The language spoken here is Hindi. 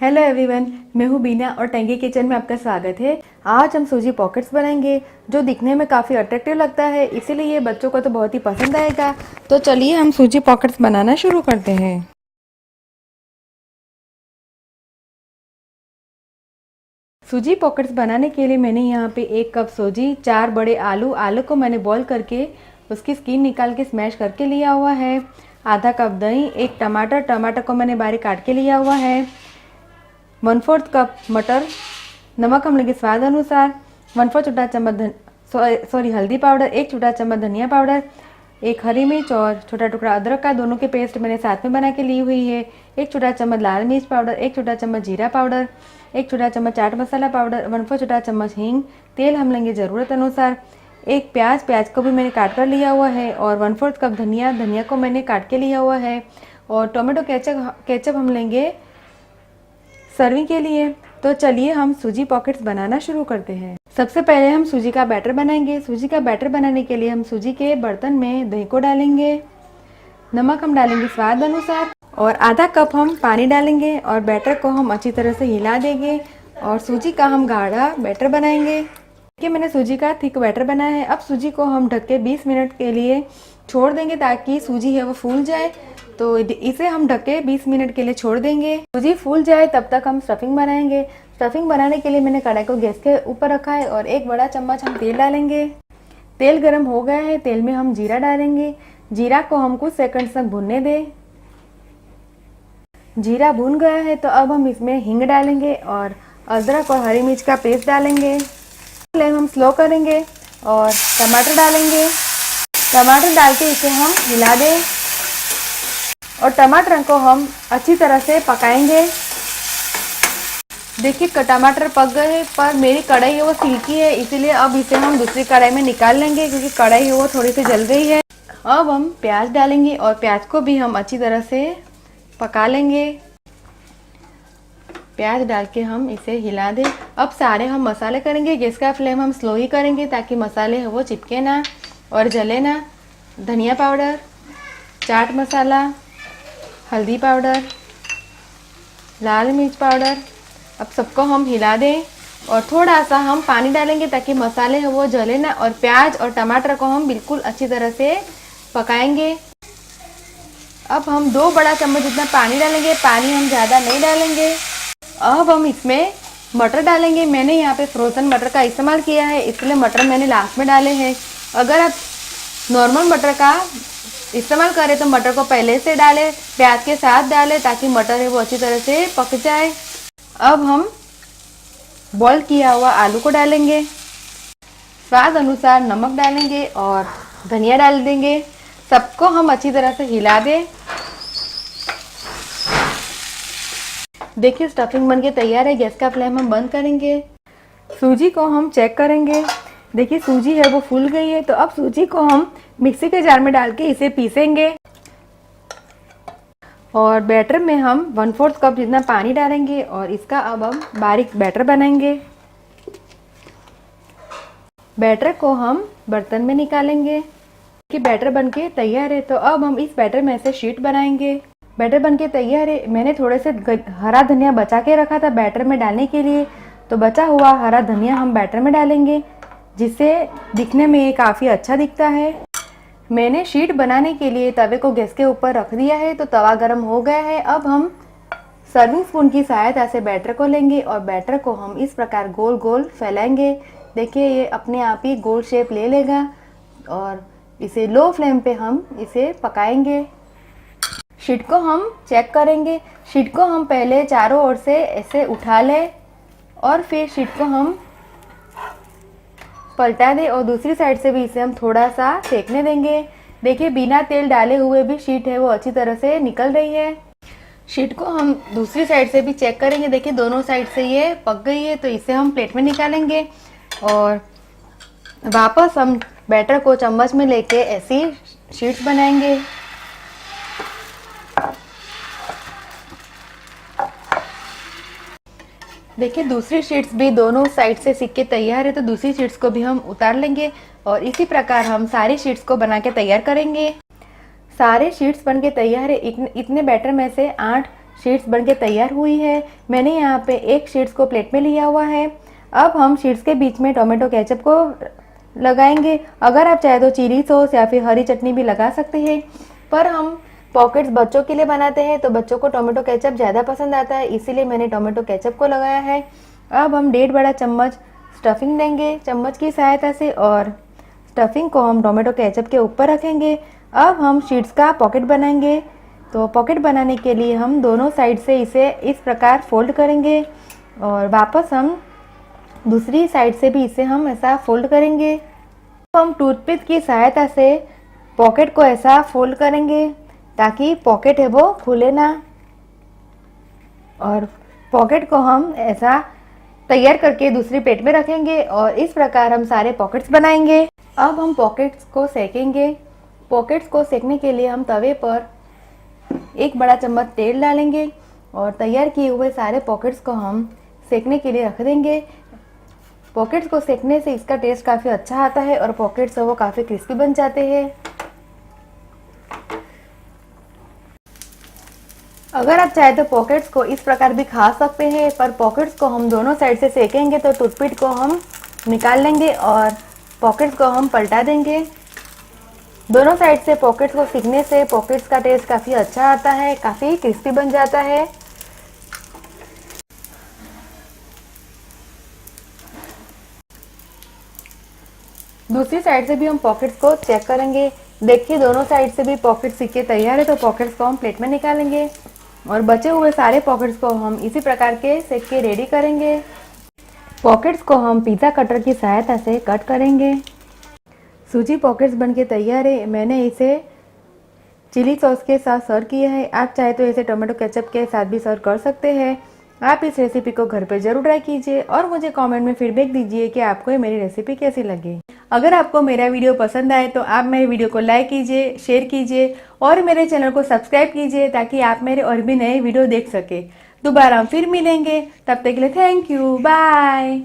हेलो एवरीवन, मैं हूँ बीना और टेंगी किचन में आपका स्वागत है। आज हम सूजी पॉकेट्स बनाएंगे जो दिखने में काफ़ी अट्रैक्टिव लगता है, इसीलिए ये बच्चों को तो बहुत ही पसंद आएगा। तो चलिए हम सूजी पॉकेट्स बनाना शुरू करते हैं। सूजी पॉकेट्स बनाने के लिए मैंने यहाँ पे 1 कप सूजी, 4 बड़े आलू को मैंने बॉईल करके उसकी स्किन निकाल के स्मैश करके लिया हुआ है। आधा कप दही, 1 टमाटर को मैंने बारीक काट के लिया हुआ है। 1/4 कप मटर, नमक हम लेंगे स्वाद अनुसार, 1/4 छोटा चम्मच हल्दी पाउडर, 1 छोटा चम्मच धनिया पाउडर, 1 हरी मिर्च और छोटा टुकड़ा अदरक का, दोनों के पेस्ट मैंने साथ में बना के ली हुई है। 1 छोटा चम्मच लाल मिर्च पाउडर, 1 छोटा चम्मच जीरा पाउडर, 1 छोटा चम्मच चाट मसाला पाउडर, 1/4 छोटा चम्मच हींग। तेल हम लेंगे ज़रूरत अनुसार। 1 प्याज को भी मैंने काट कर लिया हुआ है और 1/4 कप धनिया को मैंने काट के लिया हुआ है। और टोमेटो केचप हम लेंगे सर्विंग के लिए। तो चलिए हम सूजी पॉकेट्स बनाना शुरू करते हैं। सबसे पहले हम सूजी का बैटर बनाएंगे। सूजी का बैटर बनाने के लिए हम सूजी के बर्तन में दही को डालेंगे, नमक हम डालेंगे स्वाद अनुसार और आधा कप हम पानी डालेंगे और बैटर को हम अच्छी तरह से हिला देंगे और सूजी का हम गाढ़ा बैटर बनाएंगे। देखिए मैंने सूजी का थिक बैटर बनाया है। अब सूजी को हम ढक के 20 मिनट के लिए छोड़ देंगे ताकि सूजी है वो फूल जाए। तो इसे हम ढक के 20 मिनट के लिए छोड़ देंगे। सूजी फूल जाए तब तक हम स्टफिंग बनाएंगे। स्टफिंग बनाने के लिए मैंने कढ़ाई को गैस के ऊपर रखा है और 1 बड़ा चम्मच हम तेल डालेंगे। तेल गर्म हो गया है, तेल में हम जीरा डालेंगे। जीरा को हम कुछ सेकंड तक भुनने दें। जीरा भुन गया है तो अब हम इसमें हींग डालेंगे और अदरक और हरी मिर्च का पेस्ट डालेंगे। फ्लेम हम स्लो करेंगे और टमाटर डालेंगे। टमाटर डाल के इसे हम हिला दें और टमाटर को हम अच्छी तरह से पकाएंगे। देखिए टमाटर पक गए हैं, पर मेरी कढ़ाई है वो सिल्की है, इसीलिए अब इसे हम दूसरी कढ़ाई में निकाल लेंगे क्योंकि कढ़ाई है वो थोड़ी सी जल गई है। अब हम प्याज डालेंगे और प्याज को भी हम अच्छी तरह से पका लेंगे। प्याज डाल के हम इसे हिला दें। अब सारे हम मसाले करेंगे। गैस का फ्लेम हम स्लो ही करेंगे ताकि मसाले है वो चिपके ना और जले ना। धनिया पाउडर, चाट मसाला, हल्दी पाउडर, लाल मिर्च पाउडर, अब सबको हम हिला दें और थोड़ा सा हम पानी डालेंगे ताकि मसाले है वो जले ना और प्याज और टमाटर को हम बिल्कुल अच्छी तरह से पकाएंगे। अब हम 2 बड़ा चम्मच जितना पानी डालेंगे, पानी हम ज़्यादा नहीं डालेंगे। अब हम इसमें मटर डालेंगे। मैंने यहाँ पे फ्रोज़न मटर का इस्तेमाल किया है, इसलिए मटर मैंने लास्ट में डाले हैं। अगर आप नॉर्मल मटर का इस्तेमाल करें तो मटर को पहले से डालें, प्याज के साथ डालें ताकि मटर है वो अच्छी तरह से पक जाए। अब हम बॉईल किया हुआ आलू को डालेंगे, स्वाद अनुसार नमक डालेंगे और धनिया डाल देंगे। सबको हम अच्छी तरह से हिला दें। देखिए स्टफिंग बनके तैयार है। गैस का फ्लेम हम बंद करेंगे। सूजी को हम चेक करेंगे। देखिए सूजी है वो फूल गई है। तो अब सूजी को हम मिक्सी के जार में डाल के इसे पीसेंगे और बैटर में हम 1/4 कप जितना पानी डालेंगे और इसका अब हम बारीक बैटर बनाएंगे। बैटर को हम बर्तन में निकालेंगे कि बैटर बनके तैयार है। तो अब हम इस बैटर में से शीट बनाएंगे। बैटर बनके तैयार है। मैंने थोड़े से हरा धनिया बचा के रखा था बैटर में डालने के लिए, तो बचा हुआ हरा धनिया हम बैटर में डालेंगे जिससे दिखने में ये काफ़ी अच्छा दिखता है। मैंने शीट बनाने के लिए तवे को गैस के ऊपर रख दिया है, तो तवा गर्म हो गया है। अब हम सर्विंग स्पून की सहायता से बैटर को लेंगे और बैटर को हम इस प्रकार गोल गोल फैलाएंगे। देखिए ये अपने आप ही गोल शेप ले लेगा और इसे लो फ्लेम पे हम इसे पकाएंगे। शीट को हम चेक करेंगे। शीट को हम पहले चारों ओर से ऐसे उठा लें और फिर शीट को हम पलटा दें और दूसरी साइड से भी इसे हम थोड़ा सा सेकने देंगे। देखिए बिना तेल डाले हुए भी शीट है वो अच्छी तरह से निकल रही है। शीट को हम दूसरी साइड से भी चेक करेंगे। देखिए दोनों साइड से ये पक गई है, तो इसे हम प्लेट में निकालेंगे और वापस हम बैटर को चम्मच में लेके ऐसी शीट्स बनाएंगे। देखिए दूसरी शीट्स भी दोनों साइड से सिक के तैयार है, तो दूसरी शीट्स को भी हम उतार लेंगे और इसी प्रकार हम सारी शीट्स को बना के तैयार करेंगे। सारे शीट्स बन के तैयार है। इतने बैटर में से 8 शीट्स बनके तैयार हुई है। मैंने यहाँ पे एक शीट्स को प्लेट में लिया हुआ है। अब हम शीट्स के बीच में टोमेटो केचप को लगाएंगे। अगर आप चाहे तो चिली सॉस या फिर हरी चटनी भी लगा सकते हैं, पर हम पॉकेट्स बच्चों के लिए बनाते हैं तो बच्चों को टोमेटो केचप ज़्यादा पसंद आता है, इसीलिए मैंने टोमेटो केचप को लगाया है। अब हम 1.5 बड़ा चम्मच स्टफिंग लेंगे चम्मच की सहायता से और स्टफिंग को हम टोमेटो केचप के ऊपर रखेंगे। अब हम शीट्स का पॉकेट बनाएंगे। तो पॉकेट बनाने के लिए हम दोनों साइड से इसे इस प्रकार फोल्ड करेंगे और वापस हम दूसरी साइड से भी इसे हम ऐसा फोल्ड करेंगे। हम टूथपिक की सहायता से पॉकेट को ऐसा फोल्ड करेंगे ताकि पॉकेट है वो खुले ना, और पॉकेट को हम ऐसा तैयार करके दूसरी प्लेट में रखेंगे और इस प्रकार हम सारे पॉकेट्स बनाएंगे। अब हम पॉकेट्स को सेकेंगे। पॉकेट्स को सेकने के लिए हम तवे पर 1 बड़ा चम्मच तेल डालेंगे और तैयार किए हुए सारे पॉकेट्स को हम सेकने के लिए रख देंगे। पॉकेट्स को सेकने से इसका टेस्ट काफ़ी अच्छा आता है और पॉकेट्स वो काफ़ी क्रिस्पी बन जाते हैं। अगर आप चाहे तो पॉकेट्स को इस प्रकार भी खा सकते हैं, पर पॉकेट्स को हम दोनों साइड से सेकेंगे तो टूथपिक को हम निकाल लेंगे और पॉकेट्स को हम पलटा देंगे। दोनों साइड से पॉकेट्स को सेकने से पॉकेट्स का टेस्ट काफ़ी अच्छा आता है, काफ़ी क्रिस्पी बन जाता है। दूसरी साइड से भी हम पॉकेट्स को चेक करेंगे। देखिए दोनों साइड से भी पॉकेट सीख के तैयार है, तो पॉकेट्स को हम प्लेट में निकालेंगे और बचे हुए सारे पॉकेट्स को हम इसी प्रकार के सेक के रेडी करेंगे। पॉकेट्स को हम पिज़्ज़ा कटर की सहायता से कट करेंगे। सूजी पॉकेट्स बनके तैयार है। मैंने इसे चिली सॉस के साथ सर्व किया है। आप चाहे तो इसे टोमेटो केचप के साथ भी सर्व कर सकते हैं। आप इस रेसिपी को घर पे ज़रूर ट्राई कीजिए और मुझे कमेंट में फीडबैक दीजिए कि आपको ये मेरी रेसिपी कैसी लगी। अगर आपको मेरा वीडियो पसंद आए तो आप मेरे वीडियो को लाइक कीजिए, शेयर कीजिए और मेरे चैनल को सब्सक्राइब कीजिए ताकि आप मेरे और भी नए वीडियो देख सके। दोबारा हम फिर मिलेंगे, तब तक के लिए थैंक यू, बाय।